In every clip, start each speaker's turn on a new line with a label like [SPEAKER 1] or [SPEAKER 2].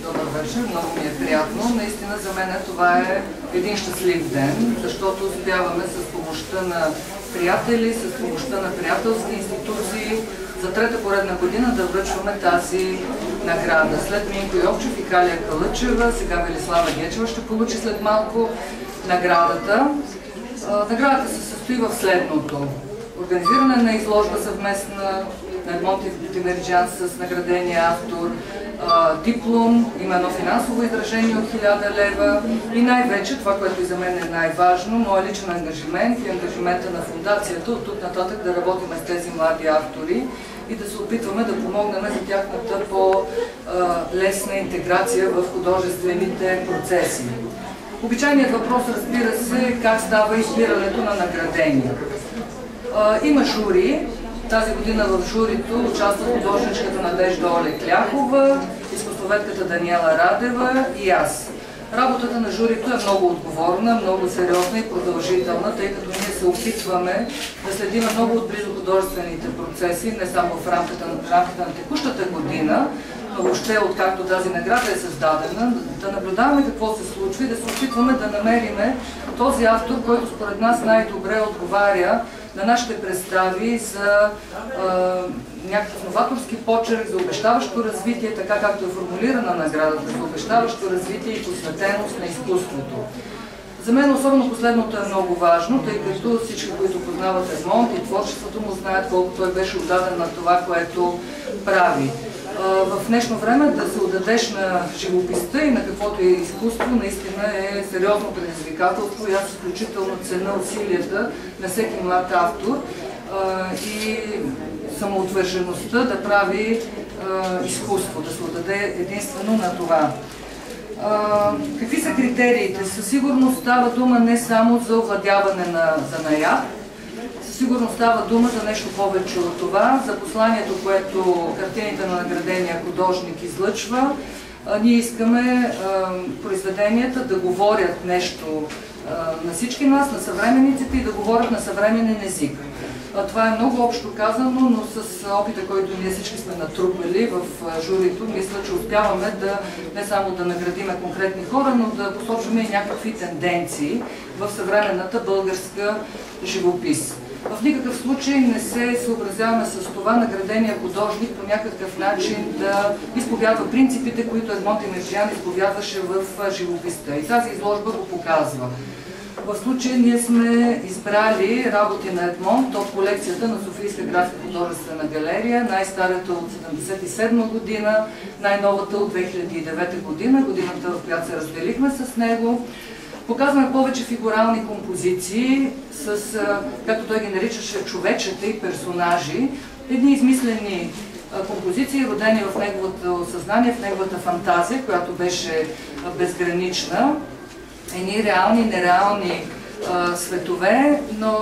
[SPEAKER 1] Добър вечер, много ми е приятно. Наистина за мен това е един щастлив ден, защото успяваме с помощта на приятели, с помощта на приятелски институции за трета поредна година да връчваме тази награда. След Минко Йовчев и Калия Калъчева, сега Велислава Гечева ще получи след малко наградата. Наградата се състои в следното. Организиране на изложба съвместна на Едмон Тимерджиан с наградения автор, диплом, има едно финансово изражение от 1000 лева и най-вече това, което и за мен е най-важно, моят личен ангажимент и ангажимента на фундацията от тук нататък да работим с тези млади автори и да се опитваме да помогнем за тяхната по-лесна интеграция в художествените процеси. Обичайният въпрос, разбира се, как става избирането на наградения. Има жури. Тази година в журито участват художничката Надежда Оля Кляхова, изкуствоведката Даниела Радева и аз. Работата на журито е много отговорна, много сериозна и продължителна, тъй като ние се опитваме да следим много отблизо художествените процеси, не само в рамките на текущата година, но въобще откакто тази награда е създадена, да наблюдаваме какво се случва и да се опитваме да намериме този автор, който според нас най-добре отговаря на нашите представи за някакъв новаторски почерк, за обещаващо развитие, така както е формулирана наградата, за обещаващо развитие и посветеност на изкуството. За мен особено последното е много важно, тъй като всички, които познават Едмон и творчеството му, знаят колко той беше отдаден на това, което прави. В днешно време да се отдадеш на живописта и на каквото е изкуство, наистина е сериозно предизвикателство и аз изключително ценя усилията на всеки млад автор и самоотвържеността да прави изкуство, да се отдаде единствено на това. Какви са критериите? Със сигурност става дума не само за овладяване на занаят, сигурно става дума за нещо повече от това, за посланието, което картините на наградения художник излъчва. Ние искаме произведенията да говорят нещо на всички нас, на съвременниците и да говорят на съвременен език. Това е много общо казано, но с опита, който ние всички сме натрупали в журито, мисля, че успяваме да не само да наградиме конкретни хора, но да посочваме и някакви тенденции в съвременната българска живопис. В никакъв случай не се съобразяваме с това наградения художник по някакъв начин да изповядва принципите, които Едмон Тимерджиан изповядваше в живописта. И тази изложба го показва. В случая ние сме избрали работи на Едмон от колекцията на Софийска градска художествена галерия, най-старата от 1977 година, най-новата от 2009 година, годината, в която се разделихме с него. Показваме повече фигурални композиции с, както той ги наричаше, човечета и персонажи, едни измислени композиции, родени в неговото съзнание, в неговата фантазия, която беше безгранична. Едни реални и нереални светове, но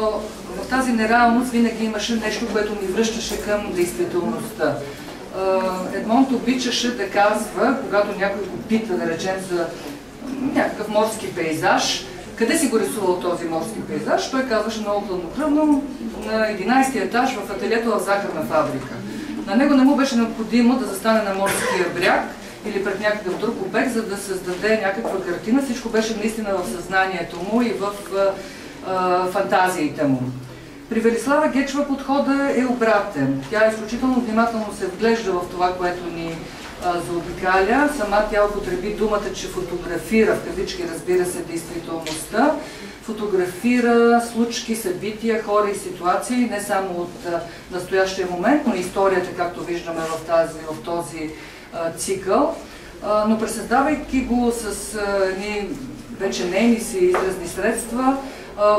[SPEAKER 1] в тази нереалност винаги имаше нещо, което ни връщаше към действителността. Едмон обичаше да казва, когато някой го пита, да речем, за някакъв морски пейзаж, къде си го рисувал този морски пейзаж, той казваше много хладнокръвно на 11-ти етаж в ателието в захарна фабрика. На него не му беше необходимо да застане на морския бряг или пред някакъв друг обект, за да създаде някаква картина. Всичко беше наистина в съзнанието му и в фантазиите му. При Велислава Гечева подходът е обратен. Тя изключително внимателно се вглежда в това, което ни заобикаля. Сама тя употреби думата, че фотографира, в кавички разбира се, действителността. Фотографира случки, събития, хора и ситуации, не само от настоящия момент, но и историята, както виждаме в този цикъл. Но пресъздавайки го с вече нейни си изразни средства,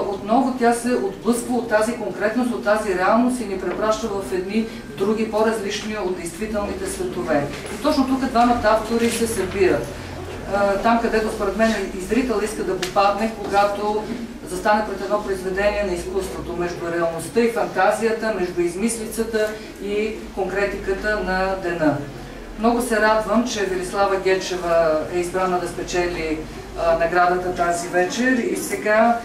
[SPEAKER 1] отново тя се отблъсква от тази конкретност, от тази реалност и ни препраща в едни други, по-различни от действителните светове. И точно тук двамата автори се събират. Там, където според мен и зрител иска да попадне, когато застане пред едно произведение на изкуството, между реалността и фантазията, между измислицата и конкретиката на дена. Много се радвам, че Велислава Гечева е избрана да спечели наградата тази вечер и сега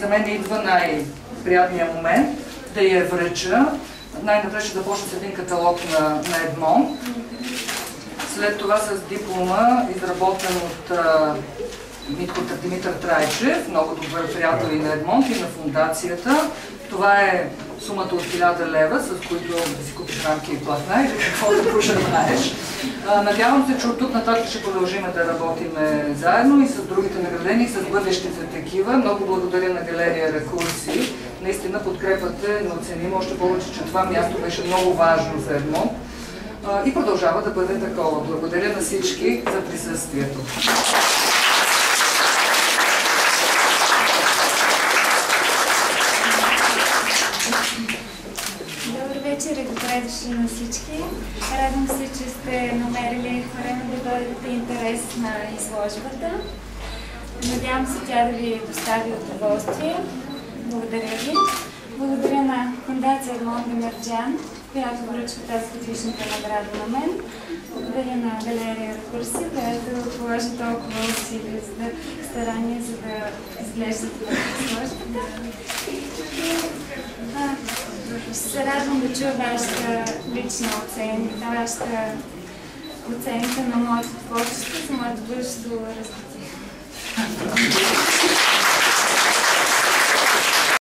[SPEAKER 1] за мен идва най-приятният момент да я връча. Най-напред ще да почна с един каталог на Едмон. След това с диплома, изработен от Димитър Трайчев, много добър приятел и на Едмонт, и на фундацията. Това е сумата от 1000 лева, с които да си купиш рамки и платна или какво да пожелаеш. Надявам се, че от тук нататък ще продължим да работим заедно и с другите наградени, и с бъдещите такива. Много благодаря на галерия Рекурси. Наистина подкрепата е неоценима, още повече, че това място беше много важно за Едмонт и продължава да бъде такова. Благодаря на всички за присъствието.
[SPEAKER 2] Вечер и добре дошли на всички. Радвам се, че сте намерили време да дойдете интерес на изложбата. Надявам се тя да ви достави удоволствие. Благодаря ви. Благодаря на фундация Едмонд Демерджан, която връчва тази годишната награда на мен. Благодаря на галерия Рекурси, която положи толкова усилия, старания, за да изглежда това изложбата. Се радвам да чуя вашата лична оценка, вашата оценка на моето творчество, за моето бъдещо развитие.